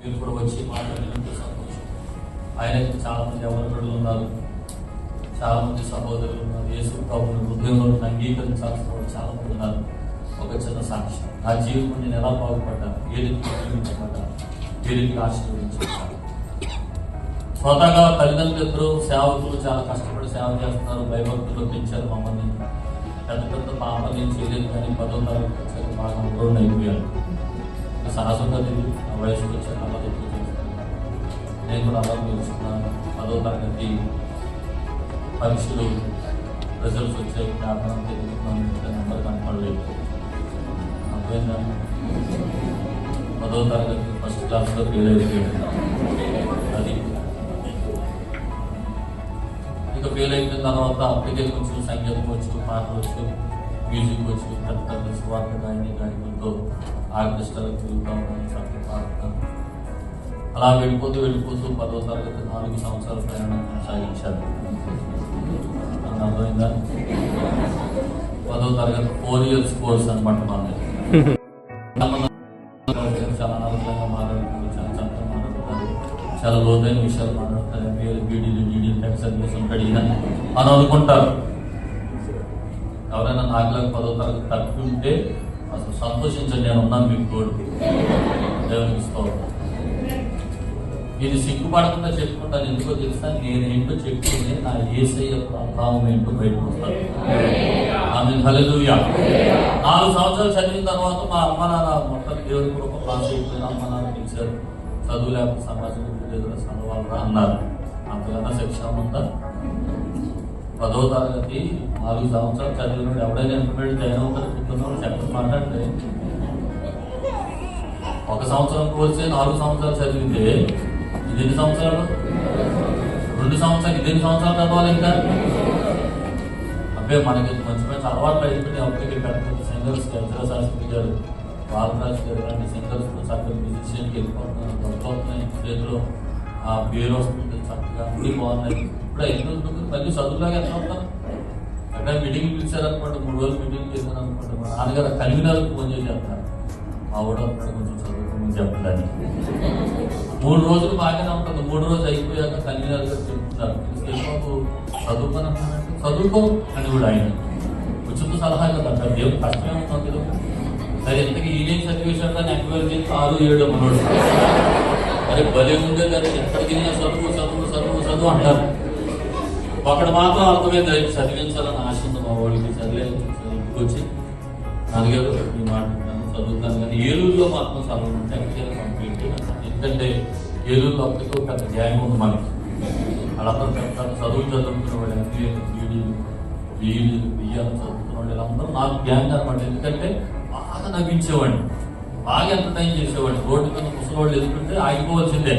మీరు కూడా వచ్చి మాట్లాడినంత సంతోషం. ఆయనకి చాలా మంది యవనస్తులు ఉన్నారు, చాలా మంది సహోదరులు ఉన్నారు, యేసు ప్రభువుని హృదయంలో అంగీకరించాల్సిన వాళ్ళు చాలా మంది ఉన్నారు. ఒక చిన్న సాక్ష్యం, నా జీవితం నేను ఎలా బాగుపడ్డా, ఏ రీతికి జీవించబడ్డా, ఏ రీతికి ఆశీర్వదించబడ్డా. స్వతహాగా తల్లిదండ్రులు ఇద్దరు సేవకులు చాలా కష్టపడి సేవ చేస్తున్నారు, భయభక్తులు పెంచారు మమ్మల్ని. పెద్ద పెద్ద పాపలు నేను చేయలేదు, కానీ 10వ తరగతి వచ్చాక బాగా అప్రోడ్ అయిపోయాను. సహజంగా నా వయసుకు వచ్చాక అలా ఎక్కువ చేస్తున్నాను. నేను కూడా అలా నేర్చుకున్నాను. 10వ తరగతి పరీక్షలు రిజల్ట్స్ వచ్చాయి, జ్ఞాపకం తెలుగుతున్నాను, నెంబర్ కనపడలేదు. అర్థమైందా? 10వ తరగతి ఫస్ట్ క్లాస్లో ఫెయిల్ అయిపోయాడు. అది ఇక ఫెయిల్ అయిపోయిన తర్వాత అప్పటికే కొంచెం సంగీతం వచ్చు, పాటలు వచ్చు, మ్యూజిక్ వచ్చు, పెద్ద పెద్ద స్వార్థ గాయకులతో ఆర్కెస్ట్రాలకు తిరుగుతూ ఉన్నాను, చక్కగా పాడుతాను. అలా వెళ్ళిపోతూ 10వ తరగతి 4 సంవత్సరాల ప్రయాణం కొనసాగించాను. అర్థమైందా? 10వ తరగతి 4 years కోర్స్ అనమాట. మనది చాలా ఆనందంగా మాట్లాడుతున్నారు, చాలా చక్కగా మాట్లాడుతున్నారు, చాలా లోతైన విషయాలు మాట్లాడుతారు. డీడీలు సర్వీస్ ఉంటాడు అని అనుకుంటారు. ఎవరైనా నాకులాగా 10వ తరగతి తట్టుకుంటే అసలు సంతోషించండి, నేను ఉన్నాను మీకు తోడు. దేవునికి స్తోత్రం. ఇది సిగ్గుపడకుండా చెప్పుకుంటాను, ఎందుకో తెలుసా? నేనేంటో చెప్పుకుని నా యేసయ్య ప్రభావం ఏంటో బయటకు వస్తాను. ఆమె హల్లెలూయా. 4 సంవత్సరాలు చదివిన తర్వాత మా అమ్మ నాన్న మొత్తం దేవుని కృప పాస్ అయిపోయిన అమ్మ నాన్న పిలిచారు. చదువు లేకపోతే సమాజం ఎదురు చదవాలరా అన్నారు. అంతకన్నా శిక్ష ఉందా? 10వ తరగతి 4 సంవత్సరాలు చదివిన ఎవడైనా ఇంటర్మీడియట్ జాయిన్ అవుతారు. కూర్చున్నాడు చెప్పని మాట్లాడితే 1 సంవత్సరం కోర్సే 4 సంవత్సరాలు చదివితే ఇది ఎన్ని సంవత్సరాలు? 2 సంవత్సరాలు. ఇది ఎన్ని సంవత్సరాలు చదవాలి ఇంకా? అబ్బే మనకి మంచి మంచి అలవాట్లు అయిపోయి అప్పటికి పెద్ద సింగర్స్ శాస్త్రి గారు, బాలరాజు గారు లాంటి సింగర్స్ చక్కగా మ్యూజిషియన్కి వెళ్ళిపోతున్నారు, దొరుకుతున్నాయి చేతిలో, ఆ పేరు వస్తుంది, చక్కగా అన్నీ బాగున్నాయి. ఇప్పుడు 5 రోజులు మళ్ళీ చదువులాగా ఎంత అవుతాను? అక్కడ మీటింగ్ పిలిచారనుకోండి, 3 రోజులు మీటింగ్ చేశాను అనుకోండి, మా నాన్నగారు కన్వీనర్కి ఫోన్ చేసి చెప్తారు, మా ఊడు అక్కడ కొంచెం చదువుకోమని చెప్పడానికి. 3 రోజులు బాగానే ఉంటుంది. 3 రోజులు అయిపోయాక కన్వీనర్ గారు చెప్తున్నారు, చదువుకోనంటే చదువుకో అని కూడా ఆయన ఉచిత సలహా కదా. దేవుడు కష్టమేమవుతుంది కదా. సరే ఇంతకీ ఈవినింగ్ సర్టిఫికేషన్ కానీ ఎంక్వైరీ చేసి 6, 7 మనోడు మరి భలే ఉండే కానీ ఎక్కడికి వెళ్ళినా చదువు చదువు చదువు చదువు అంటారు. ఒకటి మాత్రం అర్థమైంది, చదివించాలని ఆశ ఉంది మా వాడికి. చదిలేదు, ఇంటికి వచ్చి నాన్నగారు ఈ మాట చదువుతాను కానీ ఏలూరులో మాత్రం చదువు కంప్లీట్. ఎందుకంటే ఏలూరులో అప్పటికి పెద్ద గ్యాంగ్ ఉంది మనకి. వాళ్ళందరూ పెద్ద చదువు చదువుతున్న వాళ్ళు, ఎంబీఏ, బీఈడీలు, బియ్యాలు చదువుతున్న వాళ్ళు వీళ్ళందరూ నాకు గ్యాంగ్ అనమాట. ఎందుకంటే బాగా నవ్వించేవాడిని, బాగా ఎంటర్టైన్ చేసేవాడిని. రోడ్డు మీద ముసలివాళ్ళు ఎదుర్కొంటే ఆగిపోవాల్సిందే,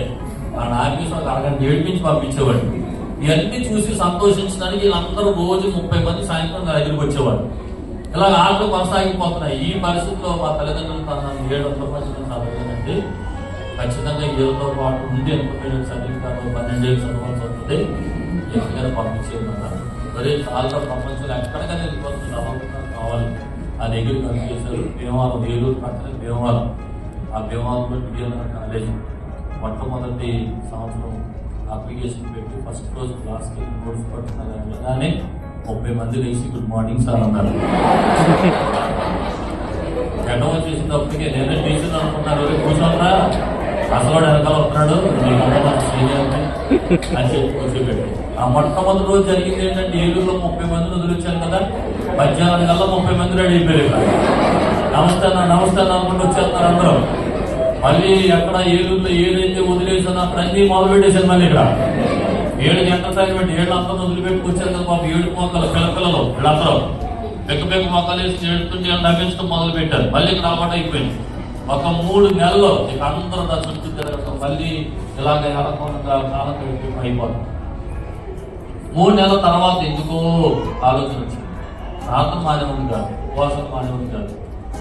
ఆ ఆర్మీస్ ఒక అరగంట ఏడిపించి పంపించేవాడిని. ఇవన్నీ చూసి సంతోషించడానికి వీళ్ళందరూ రోజు 30 మంది సాయంత్రం నా దగ్గరికి వచ్చేవాడు. ఇలా ఆటలు కొనసాగిపోతున్నాయి. ఈ పరిస్థితిలో మా తల్లిదండ్రులు తన 700 మంది చదవలేదండి, ఖచ్చితంగా ఏళ్ళతో పాటు ఉండి ఎంతోమీడియట్ సర్టిఫికేట్ 12 ఏళ్ళు చదవాల్సి వస్తుంది, ఎక్కడికైనా పంపించేయమన్నారు. మరి చాలా ప్రపంచంలో ఎక్కడికైనా వెళ్ళిపోతుంది, చదవకుండా కావాలి. ఆ దగ్గర కనిపించారు. భీమవరం, ఏలూరు పక్కన భీమవరం. ఆ భీమవరంలో డిఎల్ఆర్ కాలేజ్ మొట్టమొదటి సంవత్సరం అప్లికేషన్ పెట్టి ఫస్ట్ రోజు క్లాస్కి నోట్స్ పట్టుకున్నారు. వెళ్ళగానే 30 మంది వేసి గుడ్ మార్నింగ్ సార్ అన్నారు. గడ్డం వచ్చేసినప్పటికే నేనే టీచర్ అనుకున్నారు, కూర్చోండా అసలు వెనకాల వస్తున్నాడు అని చెప్పి కూర్చోబెట్టి. ఆ మొట్టమొదటి రోజు జరిగింది ఏంటంటే, ఏలూరులో 30 మందిని వదిలించాను కదా, మధ్యాహ్నం కల్లా 30 మంది రెడీ అయిపోయారు. నమస్తే అనుకుంటూ వచ్చేస్తున్నారు అందరూ. మళ్ళీ ఎక్కడ ఏలూరులో ఏదైతే వదిలేసానో అక్కడ అన్ని మొదలు పెట్టేశాను. మళ్ళీ ఇక్కడ 7 గంటల టైం 7 అందరూ వదిలిపెట్టుకు వచ్చారు కదా పాపం. 7 మొక్కలు పిల్లలు వీళ్ళందరూ పెక్క మొక్కలు వేసి ఏడుతుంటే నవ్వించడం మొదలు పెట్టారు. మళ్ళీ ఇక్కడ అలవాటు అయిపోయింది. ఒక 3 నెలల్లో ఇక అందరూ నా చుట్టూ తిరగడం, మళ్ళీ ఇలాగ ఎలకుండా కాలం అయిపోతుంది. 3 నెలల తర్వాత ఎందుకో ఆలోచన వచ్చింది. ప్రార్థన మానేవాడు కాదు, ఉపవాసం మానేవాడు కాదు,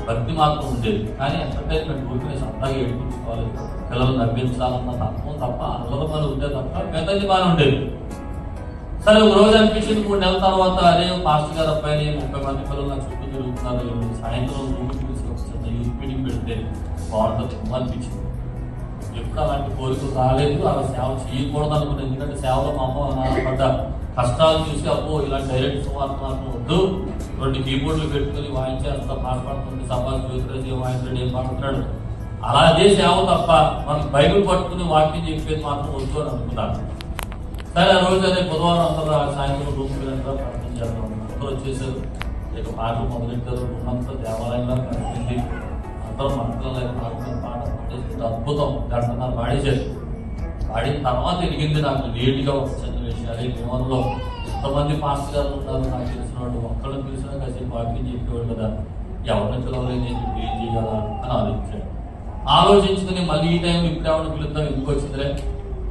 భక్తి మాత్రం ఉండేది. కానీ ఎంటర్టైన్మెంట్ ఊరికే సరదాగా ఏడిపించుకోవాలి, పిల్లలు నవ్వించాలన్న తత్వం తప్ప అల్లరి పని ఉంటే తప్ప పెద్దది బాగా ఉండేది. సరే ఒక రోజు అనిపించింది, 3 నెలల తర్వాత అదే పాస్టర్ గారు అబ్బాయిని 30 మంది పిల్లలు నా చుట్టూ తిరుగుతున్నారు, సాయంత్రం యూత్ మీటింగ్ పెడితే బాగుంటుంది అనిపించింది. ఎప్పుడు అలాంటి కోరికలు రాలేదు, అలా సేవ చేయకూడదు అనుకున్నాను. ఎందుకంటే సేవలో మా అమ్మ నాన్న పడ్డ కష్టాలు చూసి అబ్బో ఇలాంటి డైరెక్ట్ సువార్త మాత్రం వద్దు, 2 కీబోర్డులు పెట్టుకుని వాయించేస్తా పాట పాడుతుంది, సభా జ్యోతిరాజు వాయించడం ఏం పాడుతున్నాడు, అలా అదే సేవ తప్ప మనం బైబిల్ పట్టుకుని వాక్యం చెప్పేది మాత్రం వద్దు అని అనుకున్నాను. సరే ఆ రోజు అదే బుధవారం అందరూ సాయంత్రం రూమ్కి వెళ్ళిన ప్రార్థన చేద్దాం. అందరూ వచ్చేసారు, ఇక పాటలు మొదలెట్టారు. రూమంతా దేవాలయంలో కనిపించింది. అందరూ మంత్రాలు పాట చేసుకుంటే అద్భుతం. 1.5 గంటలు పాడేశారు. పాడిన తర్వాత ఎదిగింది నాకు లేట్గా ఒక చిన్న విషయాలు. జీవనంలో ఎంతమంది పాస్టర్ గారు ఉన్నారు నాకు తెలిసిన వాళ్ళు, ఒక్కళ్ళు పిలిచినా కాసేపు వాక్యం చెప్పేవాళ్ళు కదా, ఎవరిని పిలవలేదు నేను ఏం చేయాలా అని ఆలోచించాడు. ఆలోచించుకుని మళ్ళీ ఈ టైం ఇప్పుడు ఎవరిని పిలుద్దాం, ఎందుకు వచ్చిందిలే,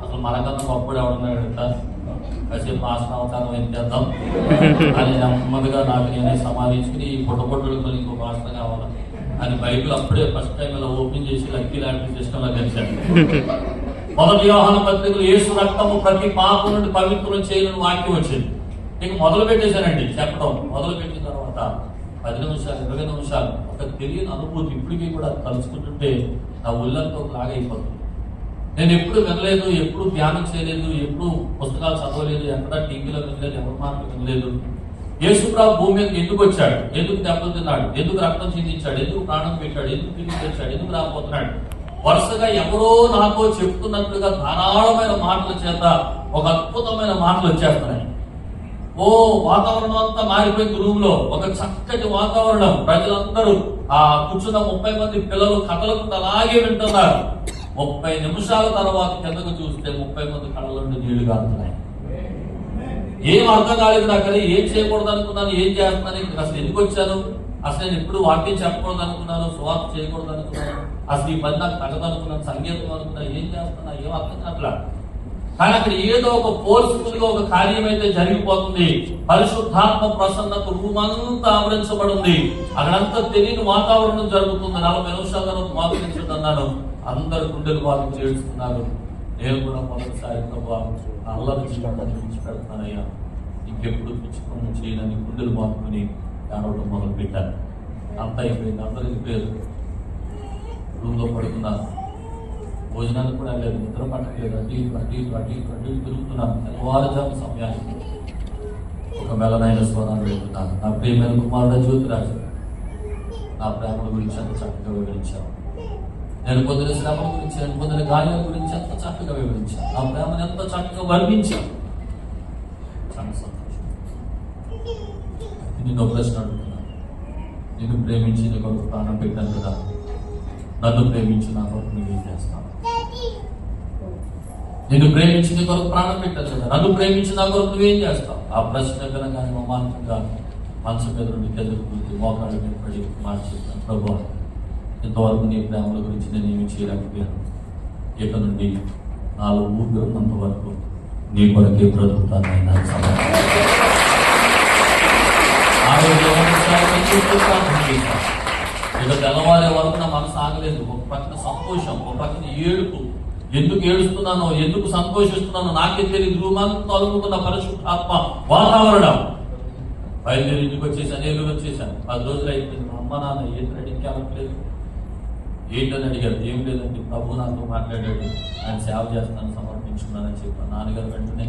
అసలు మనకన్నా గొప్పడు ఎవడన్నాడంట, కాసేపు పాస్టర్ అవతారం ఏం చేద్దాం అని నెమ్మదిగా నాకు నేనే సమాధించుకుని ఈ పుట్టపొట్టుడు మళ్ళీ ఇంకో పాస్టర్ కావాలా అని బైబిల్ అప్పుడే ఫస్ట్ టైం ఇలా ఓపెన్ చేసి లక్కీ లాంటి సిస్టంలో కలిశాను. 1 యోహాను పత్రికలు యేసు రక్తము ప్రతి పాపం నుండి పవిత్రం చేయని వాక్యం వచ్చింది. ఇక మొదలు పెట్టేశానండి చెప్పడం. మొదలు పెట్టిన తర్వాత 10 నిమిషాలు 20 నిమిషాలు ఒక తెలియని అనుభూతి ఇప్పటికీ కూడా తలుచుకుంటుంటే నా ఒళ్ళంతా ఒకలాగా అయిపోతుంది. నేను ఎప్పుడు వినలేదు, ఎప్పుడు ధ్యానం చేయలేదు, ఎప్పుడు పుస్తకాలు చదవలేదు, ఎక్కడ టీవీలో వినలేదు, ఎవరి మాటలు వినలేదు. యేసుప్రభు భూమి మీద ఎందుకు వచ్చాడు, ఎందుకు దెబ్బలు తిన్నాడు, ఎందుకు రక్తం చిందించాడు, ఎందుకు ప్రాణం పెట్టాడు, ఎందుకు తిరిగి తెచ్చాడు, ఎందుకు రాబోతున్నాడు, వరుసగా ఎవరో నాతో చెప్తున్నట్లుగా ధారాళమైన మాటల చేత ఒక అద్భుతమైన మాటలు వచ్చేస్తున్నాయి. ఓ వాతావరణం అంతా మారిపోయింది. రూమ్ లో ఒక చక్కటి వాతావరణం, ప్రజలందరూ ఆ కూర్చున్న 30 మంది పిల్లలు కథలకుండా అలాగే వింటున్నారు. 30 నిమిషాల తర్వాత కిందకు చూస్తే 30 మంది కళ్ళ నుండి నీళ్లు కారుతున్నాయి. ఏం అర్థం కాలేదు నాకు. అది ఏం చేయకూడదు అనుకున్నాను, ఏం చేస్తున్నాను, ఇక్కడ అసలు ఎందుకు వచ్చాను, అసలు నేను ఎప్పుడు వాక్యం చెప్పకూడదు అనుకున్నాను, సువార్త చేయకూడదు అనుకున్నాను, అసలు ఈ పని నాకు తగదు అనుకున్నాను, సంగీతం అనుకున్నాను, ఏం చేస్తున్నా ఏం అర్థం కావట్లా. కానీ అక్కడ ఏదో ఒక ఫోర్స్ఫుల్ గా ఒక కార్యం అయితే జరిగిపోతుంది. పరిశుద్ధాత్మ ప్రసన్నత రూమ్ అంతా ఆవరించబడింది. అక్కడంతా తెలియని వాతావరణం జరుగుతుంది. 40 నిమిషాల తర్వాత మోకరించదన్నాను. అందరు గుండెలు వాళ్ళు చేస్తున్నారు. నేను కూడా మొదటిసారి అల్లరి జీవితాన్ని విడిచిపెడతానయ్యా, ఇంకెప్పుడు పిచ్చుకొని చేయనని గుండెలు మాకుని ఏడవడం మొదలు పెట్టాను. అంతా అయిపోయింది, అందరూ వెళ్ళిపోయారు. రూమ్ లో పడుకున్నాను. భోజనానికి కూడా లేదు, నిద్ర పట్టలేదు. అటు తిరుగుతున్నాను. తెల్లవారుజాము సమయానికి ఒక మెలనైన స్వరాన్ని వెళ్తున్నాను. నా ప్రియమైన కుమారుడు జ్యోతిరాజు, నా ప్రేమల గురించి అంత చక్కగా వివరించాను. నేను పొందిన శ్రమల గురించి, నేను పొందిన గాయాల గురించి ఎంత చక్కగా వివరించాను. నా ప్రేమను ఎంత చక్కగా వర్ణించాను. చాలా సంతోషం. నిన్ను ప్రశ్న అడుగుతున్నాను. నిన్ను ప్రేమించి నీ కొరకు ప్రాణం పెట్టాను కదా, నన్ను ప్రేమించి నా కొరకు నువ్వేం చేస్తాను? నిన్ను ప్రేమించి నీ కొరకు ప్రాణం పెట్టాను కదా, నన్ను ప్రేమించి నా కొరకు నువ్వేం చేస్తావు? ఆ ప్రశ్న వినగానే మమాంతంగా మనసు మీద నుండి కెదురుకుంటూ మోకాళ్ళ మీద పడి మాట చెప్పాను, ప్రభువా, ఇంతవరకు నీ ప్రేమల గురించి నేను ఏమి చేయలేకపోయాను. ఇక నుండి నాలో ఊపిరి ఉన్నంత వరకు నీ కొరకే బ్రతుకుతాను. ఇక తెల్లవారే వరకు నా మనసు ఆగలేదు. ఒక పక్కన సంతోషం, ఒక పక్కన ఏడుపు. ఎందుకు ఏడుస్తున్నానో, ఎందుకు సంతోషిస్తున్నానో నాకే తెలియదు. రూమంతా అలుముకున్న పరిశుద్ధాత్మ వాతావరణం. బయలుదేరి ఇంటికి వచ్చేసాను, ఏలూరు వచ్చేసాను. 10 రోజులు అయిపోయింది. మా అమ్మ నాన్న ఏంటంటే ఇంకేమట్లేదు, ఏంటని అడిగారు. ఏం లేదండి, ప్రభు నాతో మాట్లాడాడు, ఆయన సేవ చేస్తాను, సమర్పించుకున్నానని చెప్పాను. నాన్నగారు వెంటనే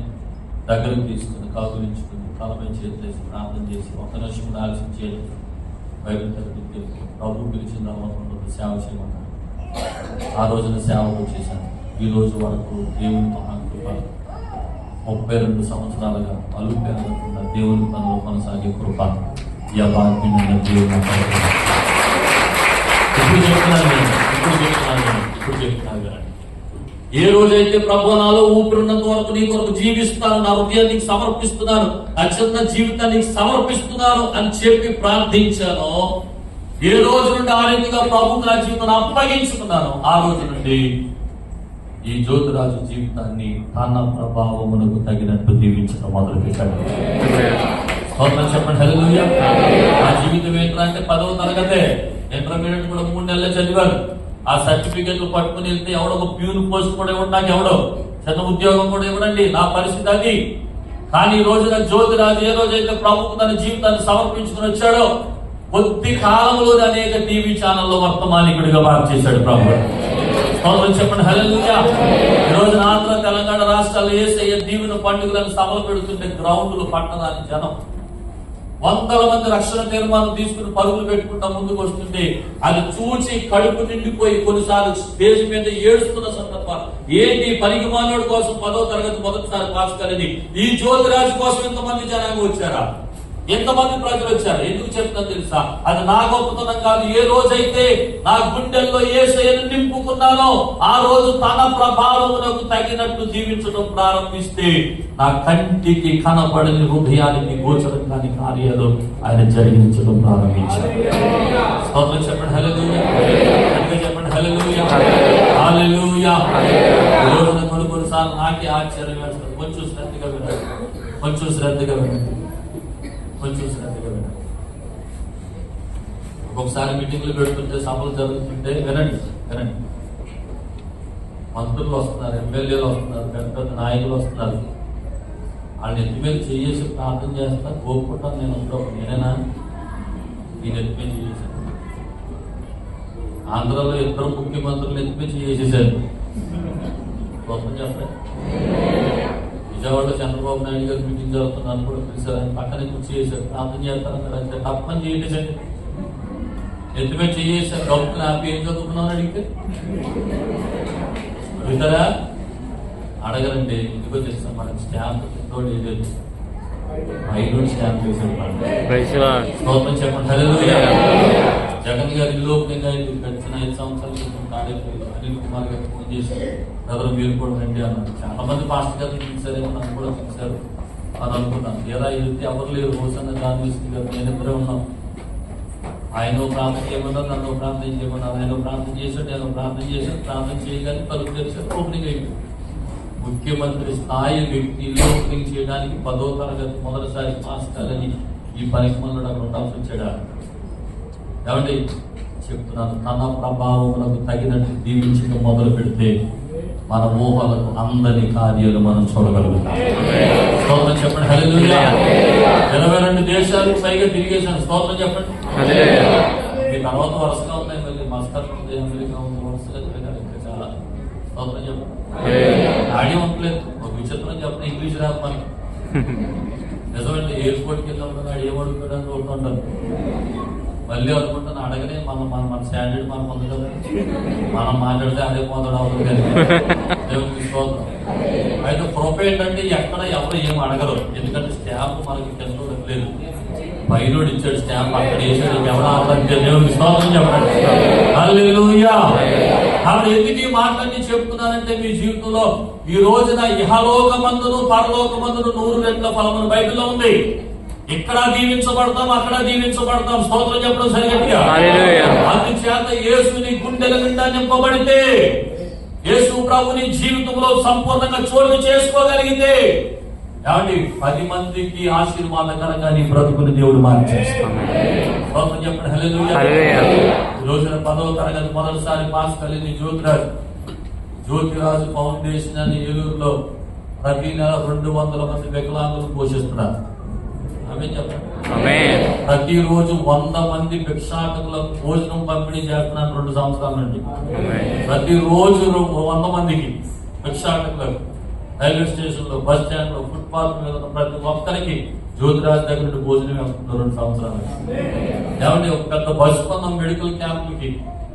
దగ్గరకు తీసుకుని కౌగులించుకుని తలపై చేసి ప్రార్థన చేసి 1 నిమిషం కూడా ఆలస్యం చేయలేదు. బైబిల్ తరగతికి ప్రభు పిలిచిన తర్వాత సేవ చేయమన్నాడు. ఆ రోజున సేవకు చేశాను. ఈ రోజు వరకు దేవుని మహాకృప 32 సంవత్సరాలుగా అలుపేరకుండా దేవుని పనులు కొనసాగే కృప యవాగ్యమైన దేవుని ఇప్పుడు చెప్తున్నాను. ఏ రోజైతే ప్రభు నాలో ఊపిరినంత వరకు నీ కొరకు జీవిస్తాను, నా హృదయాన్ని సమర్పిస్తున్నాను, నా చిన్న జీవితాన్ని సమర్పిస్తున్నాను అని చెప్పి ప్రార్థించాను. ఏ రోజు నుండి ఆ రీతిగా ప్రభుకు నా జీవితాన్ని అప్పగించుకున్నాను, ఆ రోజు నుండి ఈ జ్యోతిరాజు జీవితాన్ని తన ప్రభావమునకు తగినట్టు దీవించడం మొదలు పెట్టాడు. చెప్పండి హల్లెలూయా. ఆ జీవితం ఏంటంటే 10వ తరగతే, ఇంటర్మీడియట్ కూడా 3 నెలలే చదివాను. ఆ సర్టిఫికెట్లు పట్టుకుని వెళ్తే ఎవడో ఒక ప్యూన్ పోస్ట్ కూడా ఇవ్వడం, నాకు ఎవడో చిన్న ఉద్యోగం కూడా ఇవ్వడండి. నా పరిస్థితి అది. కానీ ఈ రోజున జ్యోతిరాజు ఏ రోజైతే ప్రభుకు తన జీవితాన్ని సమర్పించుకుని వచ్చాడో, కొద్ది కాలంలోనే అనేక టీవీ ఛానల్లో వర్తమానికుడిగా మార్చేశాడు ప్రభు. చెప్పండి హల్లెలూయా. ఈ రోజు ఆంధ్ర తెలంగాణ రాష్ట్రాల్లో యేసయ్య దీవెన పండుగలను సభలు పెడుతుంటే గ్రౌండ్లు పట్టడానికి జనం వందల మంది రక్షణ తీర్మానం తీసుకుని పరుగులు పెట్టుకుంటా ముందుకు వస్తుంటే అది చూసి కడుపు నిండిపోయి కొన్నిసార్లు స్టేజ్ మీద ఏడుస్తున్న సందర్భాలు. ఏంటి పనికి మానవుడి కోసం 10వ తరగతి మొదటిసారి పాస్ కాలేదు, ఈ జ్యోతిరాజు కోసం ఎంతమంది జనాంగం వచ్చారా, ఎంతమంది ప్రజలు వచ్చారు. ఎందుకు చెప్తాను తెలుసా? అది నా గొప్పతనం కాదు. ఏ రోజైతే నా గుండెల్లో యేసయ్యను నింపుకున్నానో ఆ రోజు తన ప్రభావమునకు తగినట్టు జీవించడం ప్రారంభిస్తే నా కంటికి కనపడని హృదయానికి గోచరం కాని కార్యాలు ఆయన జరిగించడం ప్రారంభించారు. స్తోత్రం చెప్పండి హల్లెలూయా. చెప్పండి హల్లెలూయా. హల్లెలూయా. ఈ రోజున కొన్నిసార్లు నాకే ఆశ్చర్యం వేస్తారు. కొంచెం శ్రద్ధగా వినండి, కొంచెం శ్రద్ధగా వినండి. ఒక్కొక్కసారి మీటింగ్లు పెడుతుంటే సభలు జరుగుతుంటే వినండి. మంత్రులు వస్తున్నారు, ఎమ్మెల్యేలు వస్తున్నారు, పెద్ద పెద్ద నాయకులు వస్తున్నారు. వాళ్ళని ఎత్తి మీద చేసి ప్రార్థన చేస్తా కోరుకుంటాను. నేను ఉంటాను, నేనేనా నేను ఎత్తి మీద చేశాను. ఆంధ్రలో 2 ముఖ్యమంత్రులు ఎత్తి మీద చేసేసారు. గొప్పని చెప్పండి. విజయవాడలో చంద్రబాబు నాయుడు గారు మీటింగ్ జరుగుతున్నాను కూడా పిలిచారు. ఆయన పక్కనే కూర్చి చేశారు. ప్రార్థన చేస్తారన్నారు. అంటే తప్పని చేయండి, ఎత్తుమే చేసారు. డబ్బులు హ్యాపీ ఏం చదువుకున్నాను అడిగితే అడుగుతారా? అడగరండి. ఎందుకో తెలుసా? మనకి స్టాంప్ లేదు, ఐదు స్టాంప్ వేసాడు. స్తోత్రం చెప్పండి హల్లెలూయా. జగన్ గారి ఇల్లు ఓపెనింగ్ అయింది. గడిచిన 5 సంవత్సరాల క్రితం తాడేపల్లి అనిల్ కుమార్ గారు ఫోన్ చేసి బ్రదర్ మీరు కూడా రండి అన్నారు. చాలా మంది పాస్టర్ గారు పిలిచారేమో, నన్ను కూడా పిలిచారు అని అనుకున్నాను. ఎలా వెళ్తే ఎవరు లేరు. హోసన్న గాంధీ గారు నేనిద్దరే ఉన్నాం. ఆయన ప్రార్థన చేయమన్నారు, నన్ను ప్రార్థన చేయమన్నారు. ఆయన ప్రార్థన చేశాడు, నేను ప్రార్థన చేశాను. ప్రార్థన చేయగానే తలుపు తెరిచారు, ఓపెనింగ్ అయింది. ముఖ్యమంత్రి స్థాయి వ్యక్తి ఇల్లు ఓపెనింగ్ చేయడానికి 10వ తరగతి మొదటిసారి పాస్ కాలని ఈ పనికి మనలో అక్కడ ఉండాల్సి వచ్చాడా? ఏమండి చెప్తున్నాను, తన ప్రభావములకు తగినట్టు దీవించడం మొదలు పెడితే మన ఊహలకు అందని కార్యాలు మనం చూడగలుగుతాం. స్తోత్రం చెప్పండి హల్లెలూయా. 22 దేశాలకు పైగా తిరిగేశాను. స్తోత్రం చెప్పండి. మీ తర్వాత వరుసగా ఉన్నాయి, మళ్ళీ మస్కట్ ఉంది, అమెరికా ఉంది, వరుసగా ఇంకా చాలా. స్తోత్రం చెప్పండి. ఆడి ఉండలేదు. ఒక విచిత్రం చెప్పండి, ఇంగ్లీష్ రాదు మనకి. నిజమండి. ఎయిర్పోర్ట్కి వెళ్ళినప్పుడు ఆడు ఏమడుగుతాడు అని చూస్తుంటారు. మళ్ళీ అనుకుంటాను అడగనే మన స్టాండర్డ్ మనం ఉంది కదా, మనం మాట్లాడితే అదే పోతాడు అవుతుంది కానీ దేవునికి స్తోత్రం. అయితే కృప ఏంటంటే ఎక్కడ ఎవరు ఏం అడగరు. ఎందుకంటే స్టాంప్ మనకి కింద లేదు, పైలోడు ఇచ్చాడు స్టాంప్, అక్కడ వేసాడు. ఎవరు ఆడంటే దేవునికి స్తోత్రం చెప్పండి హల్లెలూయా. అప్పుడు ఎందుకు ఈ మాటలన్నీ చెప్తున్నానంటే మీ జీవితంలో ఈ రోజున ఇహలోకమందును పరలోకమందును 100 రెట్ల ఫలమును బైబిల్లో ఉంది. ఇక్కడ దీవించబడతాం, అక్కడ దీవించబడతాం. స్తోత్రం చెప్పడం సరిగట్టిగా. అందుచేత యేసుని గుండెల నిండా నింపబడితే, యేసు ప్రభుని జీవితంలో సంపూర్ణంగా చోటు చేసుకోగలిగితే ఏమండి 10 మందికి ఆశీర్వాదకరంగా నీ బ్రతుకుని దేవుడు మార్చేస్తాడు. స్తోత్రం చెప్పండి హల్లెలూయా. ఈ రోజున 10వ తరగతి మొదటిసారి పాస్ కలిగిన జ్యోతిరాజు ఫౌండేషన్ అని ఏలూరులో ప్రతి నెల 200 మంది వికలాంగులు పోషిస్తున్నారు. ప్రతిరోజు 100 మంది భిక్షాటకులకు భోజనం పంపిణీ చేస్తున్నారు 2 సంవత్సరాల నుండి. ప్రతిరోజు 100 మందికి భిక్షాటకులకు రైల్వే స్టేషన్ లో, బస్ స్టాండ్ లో, ఫుట్పాత్ మీద ప్రతి ఒక్కరికి జ్యోతిరాజ్ దగ్గర నుండి భోజనం వేస్తున్నారు 2 సంవత్సరాలు. ఏమంటే ఒక పెద్ద బస్ కొన్నాం మెడికల్ క్యాంపులకి.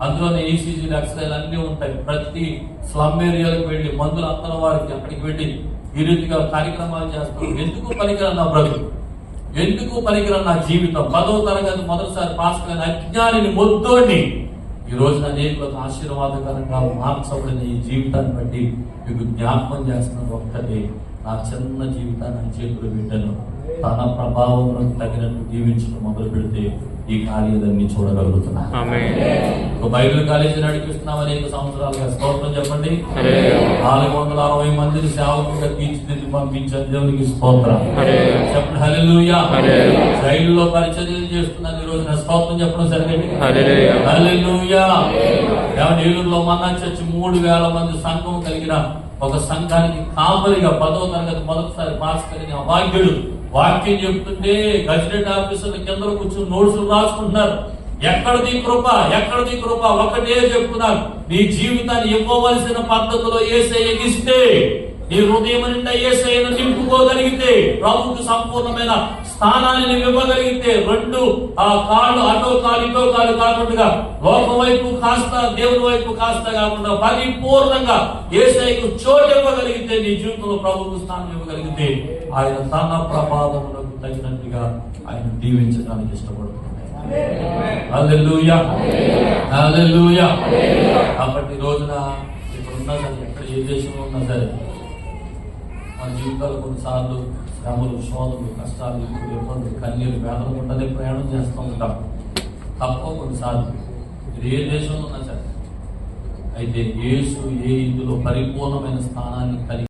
అందులోనే ఈసీజీలు, ఎక్స్రేలు అన్ని ఉంటాయి. ప్రతి స్లమ్ ఏరియాలకు వెళ్ళి మందులు అందన వారికి అక్కడికి వెళ్ళి ఈ రీతిగా కార్యక్రమాలు చేస్తాం. ఎందుకు పనికిరా నా బ్రతుకు, ఎందుకు పనికిరా నా జీవితం? 10వ తరగతి మొదటిసారి పాస్ అయిన అజ్ఞానిని మొద్దోడిని ఈ రోజున అనేకులకు ఆశీర్వాదకరంగా మార్చబడిన ఈ జీవితాన్ని బట్టి మీకు జ్ఞాపకం చేస్తున్న ఒక్కటే, నా చిన్న జీవితాన్ని చేతులు పెట్టాను. తన ప్రభావం తగినట్టు జీవించడం మొదలు పెడితే ఈ కార్యాలన్నీ చూడగలుగుతున్నా. బైబిల్ కాలేజీ నడిపిస్తున్నాం అనేక సంవత్సరాలుగా. స్తోత్రం చెప్పండి. 460 మందిని సేవకులుగా తీర్చిదిద్ది పంపించారు. దేవునికి స్తోత్రం చెప్పండి హల్లెలూయా. జైలులో పరిచర్యలు చేస్తున్నాను ఈ రోజున. స్తోత్రం చెప్పడం సరిగండి హల్లెలూయా. ఏలూరులో మన్నా చర్చి 3000 మంది సంఘం కలిగిన ఒక సంఘానికి కాపరిగా 10వ తరగతి మొదటిసారి పాస్ కలిగిన అభాగ్యుడు వాక్యం చెప్తుంటే గజెట్ ఆఫీసర్ల కింద కూర్చొని నోట్సులు రాసుకుంటున్నారు. ఎక్కడిది కృప, ఎక్కడిది కృప? ఒకటే చెప్తున్నారు, నీ జీవితాన్ని ఇవ్వవలసిన పద్ధతిలో యేసయ్య ఇస్తే, నీ హృదయం నిండా యేసయ్యను నింపుకోగలిగితే, ప్రభువుకు సంపూర్ణమైన స్థానాన్ని నువ్వు ఇవ్వగలిగితే, రెండు కాళ్ళు అటో కాలు ఇటో కాలు కాకుండా లోకం వైపు కాస్త దేవుని వైపు కాస్త కాకుండా పరిపూర్ణంగా యేసయ్యకు చోటు ఇవ్వగలిగితే, నీ జీవితంలో ప్రభువుకు స్థానం ఇవ్వగలిగితే, ఆయన తన ప్రభావములకు తగినట్టుగా ఆయన దీవించడానికి ఇష్టపడుతున్నాడు. హల్లెలూయా, హల్లెలూయా. కాబట్టి ఈ రోజున ఇప్పుడున్నా సరే, ఎక్కడ ఏ దేశంలో ఉన్నా సరే, మన జీవితాలు కొన్నిసార్లు శ్రమలు, శోధనలు, కష్టాలు, ఇబ్బందులు, కన్నీరు, వేదన ఉంటనే ప్రయాణం చేస్తూ ఉంటాం. తప్ప కొన్నిసార్లు ఇది ఏ దేశంలో ఉన్నా సరే. అయితే యేసు ఏ ఇందులో పరిపూర్ణమైన స్థానాన్ని కలిగి